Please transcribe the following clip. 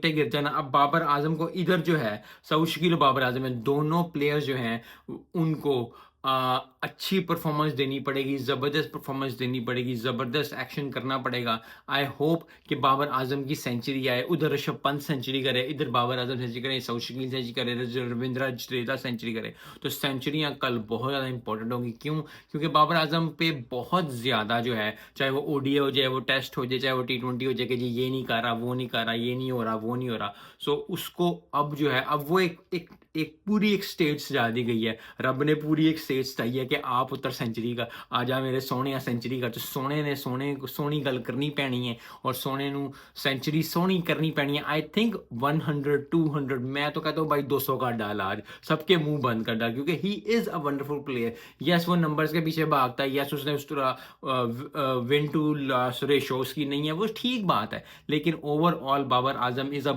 गिर जाना। अब बाबर आजम को इधर जो है, सऊद शकील और बाबर आजम है, दोनों प्लेयर्स जो हैं उनको अच्छी परफॉर्मेंस देनी पड़ेगी, ज़बरदस्त परफॉर्मेंस देनी पड़ेगी, ज़बरदस्त एक्शन करना पड़ेगा। आई होप कि बाबर आजम की सेंचुरी आए, उधर ऋषभ पंत सेंचुरी करे, इधर बाबर आजम सेंचुरी करे, सऊद शकील सेंचुरी करे, रविंद्र जडेजा सेंचुरी करे। तो सेंचुरियां कल बहुत ज़्यादा इंपॉर्टेंट होंगी। क्यों? क्योंकि बाबर आजम पे बहुत ज़्यादा जो है, चाहे वो ओडीआई हो जाए, वो टेस्ट हो जाए, चाहे वो टी20 हो जाए, कि जी ये नहीं कर रहा, वो नहीं कर रहा, ये नहीं हो रहा, वो नहीं हो रहा। सो उसको अब जो है, अब वो एक पूरी एक स्टेज सजा दी गई है। रब ने पूरी एक स्टेज सजाई है कि आप उतर सेंचुरी का आ जा मेरे सोने सेंचुरी का। तो सोने ने सोनी गल करनी पैनी है और सोने नू सेंचुरी सोनी करनी पैनी है। आई थिंक 100 200, मैं तो कहता हूँ भाई 200 का डाल आज, सबके मुंह बंद कर डाल, क्योंकि he is a wonderful player. Yes वो नंबर्स के पीछे भागता है, यस उसने उस तरह विन टू लॉस रेशो उसकी नहीं है, वो ठीक बात है, लेकिन overall Babar Azam is a